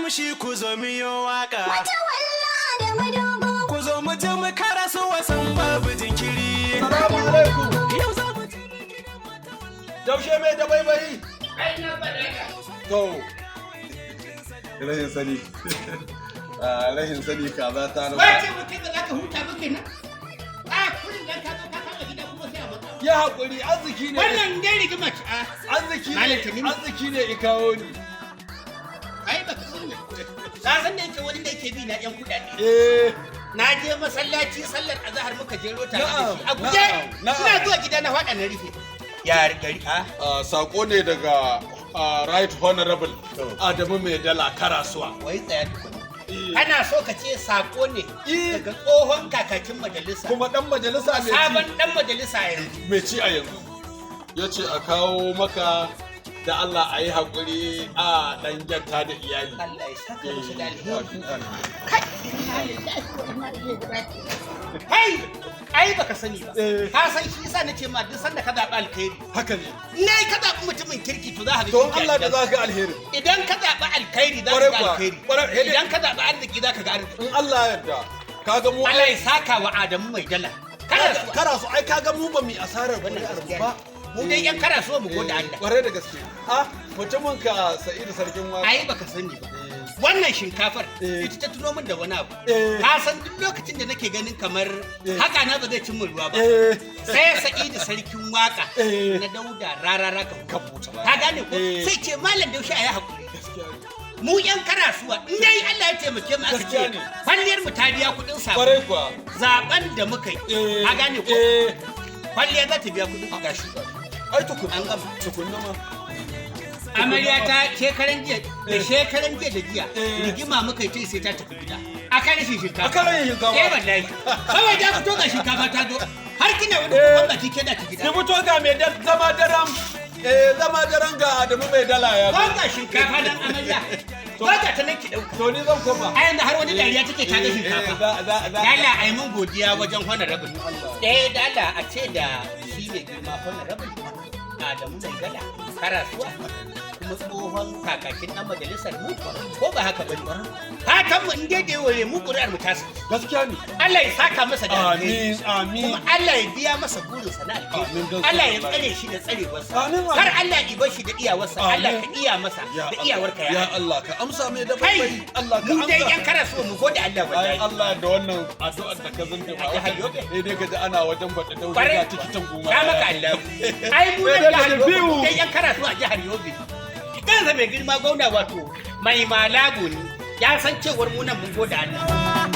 kamshi ku zo miyo waka. Mata walla Adamu dogo. Ku zo mu je mu Karasuwa san babu jinkiri. Salamu alaikum. Yau za mu je gidan mata walla. Daushe mai da baibayi. Ai na faɗa ka. To. Rahin sani. Rahin sani kaza ta na. Wai ce mutum da zaka huta ba kenan. Kullum dan ka zo ka kama gida kuma sai a maka. Ya haƙuri arziki ne. Wannan dai rigima ce. Arziki Malam Tanimu. ne. Arziki ne ikawo ni. Ai baka sani. Na san da yake wani da yake bi na yan kuɗaɗe. Na je masallaci sallar azhar muka jero tare da shi. A guje. Ina zuwa gida na faɗa na rufe. Ya gari Sako ne daga Right Honorable Adamu mai Dala Karasuwa. wai tsaya tukuna. Kana so ka ce sako ne daga tsohon kakakin majalisa. Kuma dan majalisa mai Sabon ci dan majalisa yanzu. mai ci a yanzu. Ya ce a kawo maka da Allah a yi haƙuri a ɗan gyanta da iyali. Allah ya saka musu da alheri. Kai, ai baka sani ba. Ka san shi yasa nace ma duk sanda ka zaɓi alkhairi. Haka ne. Nai ka zaɓi mutumin kirki to za ka ga Don kirki a Allah da gidansa. za ka alheri. Idan ka zaɓi alkhairi za ka Ƙwarai ga kuwa. alkhairi. Ƙwarai. Idan ka zaɓi arziki za ka ga arziki. In Allah ya yarda. Kaga mu Allah ya saka wa Adamu mai dala. Karasuwa. Karasu ai kaga mu ba mu yi asarar Wannan kuri'ar mu gaskiya ba. ne. Mu dai yan karasuwa mu gode Allah. Kwarai da gaske. Mutumin ka Sa'idu sarkin waka. Ai baka sani ba. Wannan shinkafar ita ta tuno min da wani abu. Ka san duk lokacin da nake ganin kamar haka na ba zai cimma ruwa ba. Sai Sa'idu sarkin waka na Dauda rarara ka buta. Ka gane ko? Sai ce malam Daushe a yi hakuri. Mu yan karasuwa in dai Allah ya taimake mu aka Gaskiya ce ne. kwalliyar mu ta biya kuɗin sabo. Kwarai kuwa. Zaben da muka yi. Ka gane ko? Kwalliya za ta biya kuɗin gashi. Ai tukun. An gama. Tukunna ma. Amarya ta shekaran jiya da jiya rigima muka yi sai ta tafi gida akan rashin shinkafa. Akan rashin shinkafa. Wallahi kawai da fito ga shinkafa ta zo har kina wani babban baki ke da ta gida. Ki fito ga mai zama daren zama daren ga Adamu mai Dala ya Ko ga shinkafa dan amarya ko ga ta nan ki dauka. To ni zan koma. A yanzu har wani dariya take ta ga shinkafa. Dala ai mun godiya wajen honorable. Dala a ce da shi ne girma honorable Adamu mai Dala Karasuwa. Kuma tsohon kakakin dan majalisar mu ko ba haka bane fatan mu in dai da yawa mu ƙuri'ar mu tasu Gaskiya ne. Allah ya saka masa da Amin, amin. kuma Allah ya biya masa burin sa na Amin, alheri don Allah ya Allah. tsare shi da tsarewarsa Amin, amin. har Allah ya bar shi da iyawarsa Allah ka iya masa da iyawarka Ya Allah ka amsa mai da kai bai. Allah ka mu dai yan amsa. Karasuwa mu gode Allah Ai wallahi Allah da wannan addu'ar da ka zanta ba A jihar Yobe? dai ka ji ana wajen bada dauri Kwarai ga tikitan goma. ka maka Allah ai mu Mai da da jihar Yobe biyu. mu dai yan Karasuwa a jihar Yobe kansa mai girma gwamna wato mai malago ne ya san cewar mu nan mun gode Allah